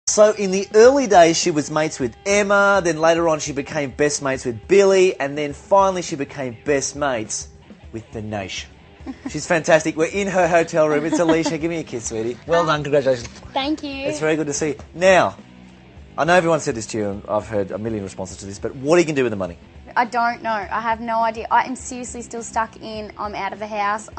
So in the early days, she was mates with Emma, then later on she became best mates with Billy, and then finally she became best mates with the Leish. She's fantastic. We're in her hotel room. It's Aleisha. Give me a kiss, sweetie. Well done. Congratulations. Thank you. It's very good to see you. Now, I know everyone said this to you, and I've heard a million responses to this, but what are you going to do with the money? I don't know. I have no idea. I am seriously still stuck in, I'm out of the house,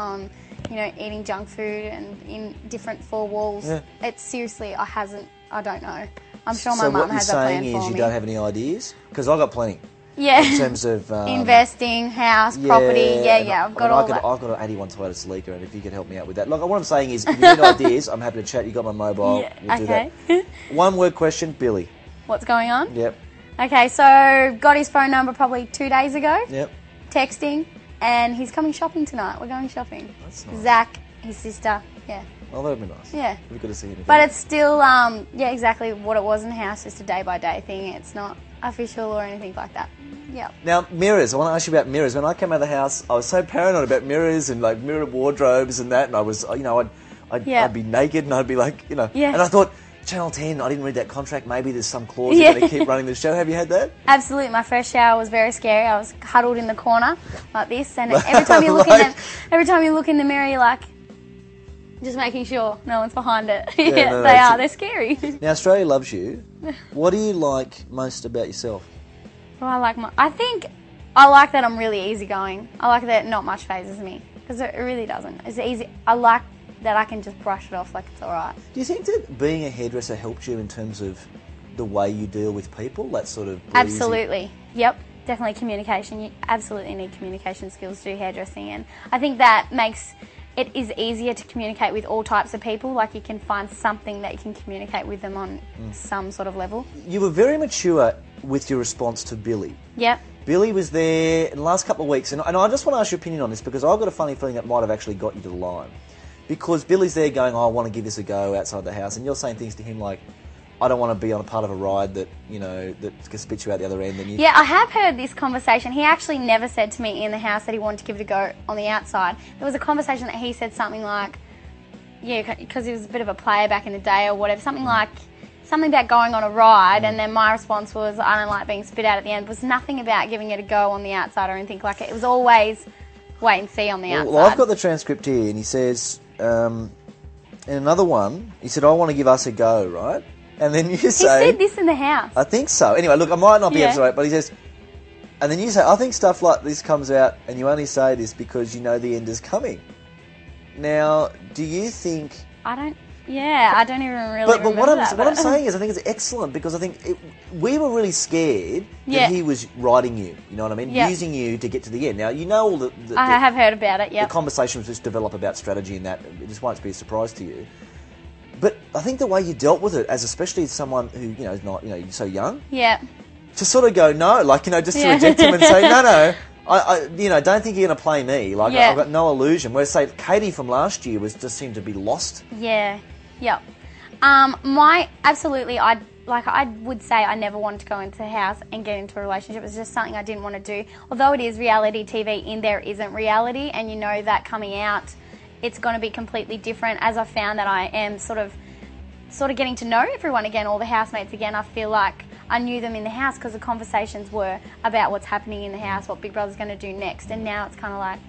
eating junk food and in different four walls. Yeah. It's seriously, I don't know. I'm sure my mum has a plan for me. So what you're saying is you don't have any ideas? Because I've got plenty. Yeah. In terms of... investing, house, property, I've got all that. I've got an 81 Toyota leaker, and if you could help me out with that. Look, what I'm saying is, if you need ideas, I'm happy to chat. You got my mobile. Yeah, we'll do that. One word question, Billy. What's going on? Yep. Okay, so got his phone number probably 2 days ago. Yep. Texting, and he's coming shopping tonight. We're going shopping. That's nice. Zach, his sister, Well, that would be nice. Yeah. It'd be good to see him. But it's still, exactly what it was in the house, just a day-by-day thing. It's not official or anything like that. Yeah. Now, mirrors. I want to ask you about mirrors. When I came out of the house, I was so paranoid about mirrors and, like, mirror wardrobes and that, and I was, I'd be naked and I'd be like, And I thought, Channel 10, I didn't read that contract. Maybe there's some clause you're going to keep running the show. Have you had that? Absolutely. My first shower was very scary. I was huddled in the corner like this, and every time you look in the mirror, you're like, just making sure no one's behind it. They're scary. Now, Australia loves you. What do you like most about yourself? Well, I think I like that I'm really easygoing. I like that not much phases me, because it really doesn't. It's easy. I like that I can just brush it off like it's all right. Do you think that being a hairdresser helped you in terms of the way you deal with people? That sort of breezy... Absolutely. Yep. Definitely communication. You absolutely need communication skills to do hairdressing, and I think that makes it is easier to communicate with all types of people. Like, you can find something that you can communicate with them on some sort of level. You were very mature with your response to Billy. Yep. Billy was there in the last couple of weeks, and I just want to ask your opinion on this, because I've got a funny feeling that might have actually got you to the line. Because Billy's there going, I want to give this a go outside the house, and you're saying things to him like, I don't want to be on a part of a ride that, that spits you out the other end. Yeah, I have heard this conversation. He actually never said to me in the house that he wanted to give it a go on the outside. There was a conversation that he said something like, because he was a bit of a player back in the day or whatever, something about going on a ride, and then my response was, I don't like being spit out at the end. It was nothing about giving it a go on the outside or anything like it. It was always wait and see on the outside. Well, I've got the transcript here, and he says, in another one, he said, I want to give us a go, right? And then you say... He said this in the house. I think so. Anyway, look, I might not be absolutely right, but he says... And then you say, I think stuff like this comes out, and you only say this because you know the end is coming. Now, do you think... I don't even really remember that. What I'm saying is, I think it's excellent, because I think we were really scared that he was riding you, you know what I mean? Yep. Using you to get to the end. Now, you know all the I have heard about it, the conversations just develop about strategy and that. It just won't be a surprise to you. But I think the way you dealt with it, as especially someone who, is not, you're so young. Yeah. To sort of go, no, just to reject him and say, no, I don't think you're going to play me. Like, I've got no illusion. Whereas, say, Katie from last year just seemed to be lost. Yeah. Yep. Absolutely, I would say I never wanted to go into the house and get into a relationship. It was just something I didn't want to do. Although it is reality TV, in there isn't reality, and you know that coming out, it's going to be completely different. As I found that I am sort of getting to know everyone again, all the housemates again. I feel like I knew them in the house because the conversations were about what's happening in the house, what Big Brother's going to do next, and now it's kind of like,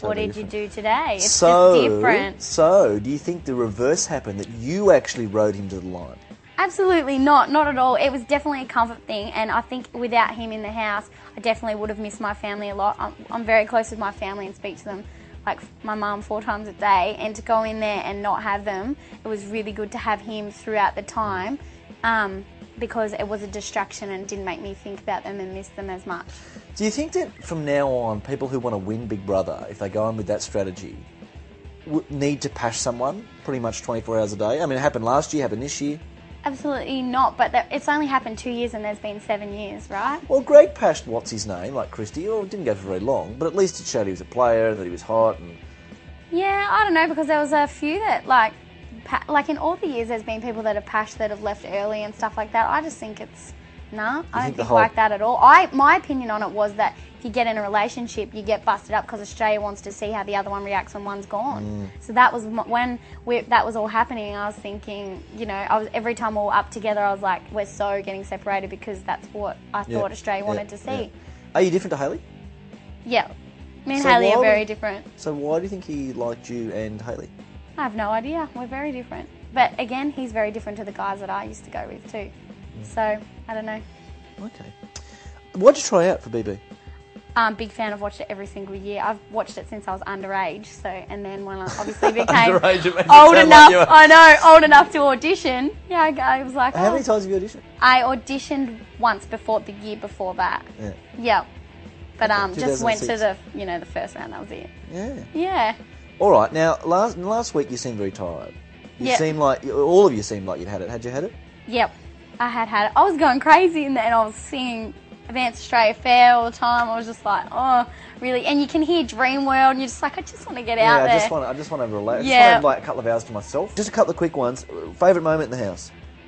what did you do today? It's just different. So, do you think the reverse happened, that you actually rode him to the line? Absolutely not at all. It was definitely a comfort thing, and I think without him in the house, I definitely would have missed my family a lot. I'm very close with my family and speak to them, like my mum 4 times a day, and to go in there and not have them, it was really good to have him throughout the time, because it was a distraction and didn't make me think about them and miss them as much. Do you think that from now on, people who want to win Big Brother, if they go on with that strategy, need to pash someone pretty much 24 hours a day? I mean, it happened last year, happened this year. Absolutely not, but it's only happened 2 years and there's been 7 years, right? Well, Greg pashed what's his name, like Christy. Well, it didn't go for very long, but at least it showed he was a player, that he was hot. And... Yeah, I don't know, because there was a few that, like in all the years, there's been people that have pashed that have left early and stuff like that. I just think it's No, I don't think like that at all. My opinion on it was that if you get in a relationship, you get busted up because Australia wants to see how the other one reacts when one's gone. So that was when that was all happening. I was thinking, you know, every time we were up together, I was like, we're so getting separated because that's what I thought Australia wanted to see. Yeah. Are you different to Hayley? Yeah. Me and Hayley are very different. So why do you think he liked you and Hayley? I have no idea. We're very different. But again, he's very different to the guys that I used to go with too. So, I don't know. Okay. Why'd you try out for BB? Big fan. I've watched it every single year. I've watched it since I was underage. So, and then when I obviously became old enough, old enough to audition. Yeah, I was like, how many times have you auditioned? I auditioned once the year before that. Yeah. Yeah. But just went to the first round. That was it. Yeah. Yeah. All right. Now, last week you seemed very tired. You seemed like all of you seemed like you'd had it. Had you had it? Yep. I had it. I was going crazy and I was singing Advanced Australia Fair all the time. I was just like, oh, really? And you can hear Dream World and you're just like, I just want to get out there. I just want to relax. Yeah. I just want to have like a couple of hours to myself. Just a couple of quick ones. Favourite moment in the house?